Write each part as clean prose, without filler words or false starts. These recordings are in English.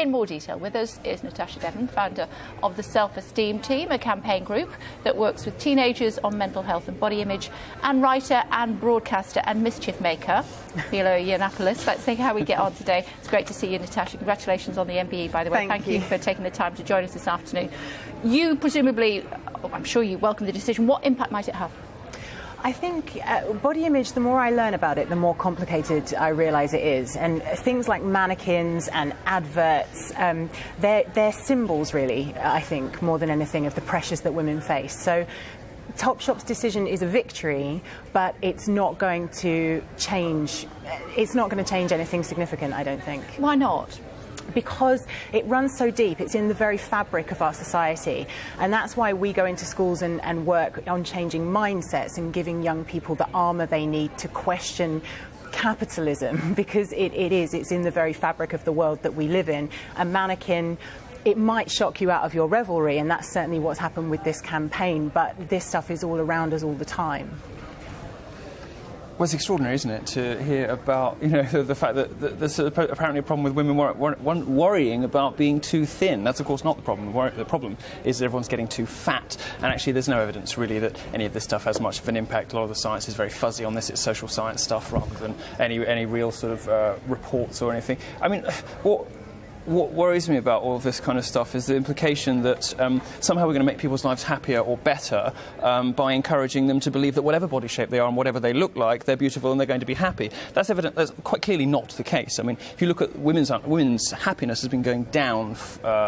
in more detail. With us is Natasha Devon, founder of the Self-Esteem Team, a campaign group that works with teenagers on mental health and body image, and writer and broadcaster and mischief maker, Milo Yiannopoulos. Let's see how we get on today. It's great to see you, Natasha. Congratulations on the MBE, by the way. Thank you for taking the time to join us this afternoon. You presumably, I'm sure you welcome the decision. What impact might it have? I think body image, the more I learn about it, the more complicated I realise it is. And things like mannequins and adverts, they're symbols, really, I think, more than anything, of the pressures that women face. So Topshop's decision is a victory, but it's not going to change. It's not going to change anything significant, I don't think. Why not? Because it runs so deep, it's in the very fabric of our society, and that's why we go into schools and work on changing mindsets and giving young people the armour they need to question capitalism, because it's in the very fabric of the world that we live in. A mannequin, it might shock you out of your revelry, and that's certainly what's happened with this campaign, but this stuff is all around us all the time. Well, it's extraordinary, isn't it, to hear about, you know, the fact that there's apparently a problem with women worrying about being too thin. That's, of course, not the problem. The problem is that everyone's getting too fat. And actually, there's no evidence, really, that any of this stuff has much of an impact. A lot of the science is very fuzzy on this. It's social science stuff rather than any real sort of reports or anything. I mean, what worries me about all of this kind of stuff is the implication that somehow we're going to make people's lives happier or better by encouraging them to believe that whatever body shape they are and whatever they look like, they're beautiful and they're going to be happy. That's evident. That's quite clearly not the case. I mean, if you look at women's happiness has been going down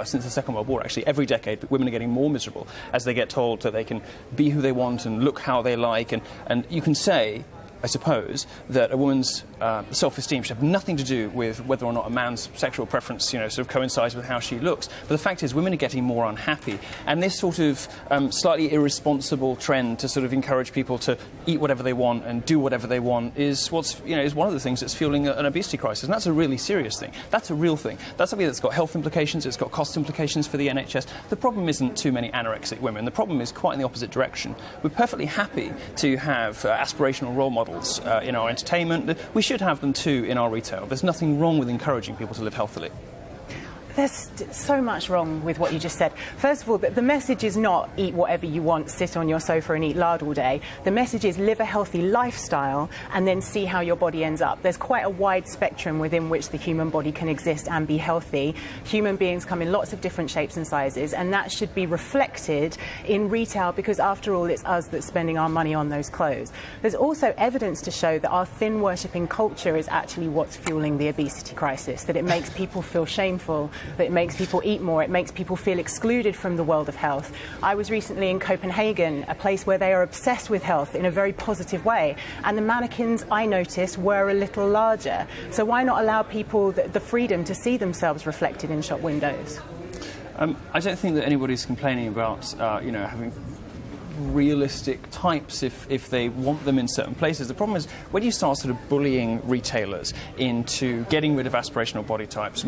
since the Second World War, actually. Every decade, but women are getting more miserable as they get told that they can be who they want and look how they like. And you can say, I suppose, that a woman's self-esteem should have nothing to do with whether or not a man's sexual preference, you know, sort of coincides with how she looks. But the fact is, women are getting more unhappy, and this sort of slightly irresponsible trend to sort of encourage people to eat whatever they want and do whatever they want is is one of the things that's fueling an obesity crisis, and that's a really serious thing. That's a real thing. That's something that's got health implications. It's got cost implications for the NHS. The problem isn't too many anorexic women. The problem is quite in the opposite direction. We're perfectly happy to have aspirational role models in our entertainment. We should have them too in our retail. There's nothing wrong with encouraging people to live healthily. There's so much wrong with what you just said. First of all, the message is not eat whatever you want, sit on your sofa and eat lard all day. The message is live a healthy lifestyle and then see how your body ends up. There's quite a wide spectrum within which the human body can exist and be healthy. Human beings come in lots of different shapes and sizes, and that should be reflected in retail, because after all, it's us that's spending our money on those clothes. There's also evidence to show that our thin worshipping culture is actually what's fueling the obesity crisis, that it makes people feel shameful, that it makes people eat more, it makes people feel excluded from the world of health. I was recently in Copenhagen, a place where they are obsessed with health in a very positive way, and the mannequins, I noticed, were a little larger. So why not allow people the freedom to see themselves reflected in shop windows? I don't think that anybody's complaining about, you know, having realistic types if they want them in certain places. The problem is when you start sort of bullying retailers into getting rid of aspirational body types,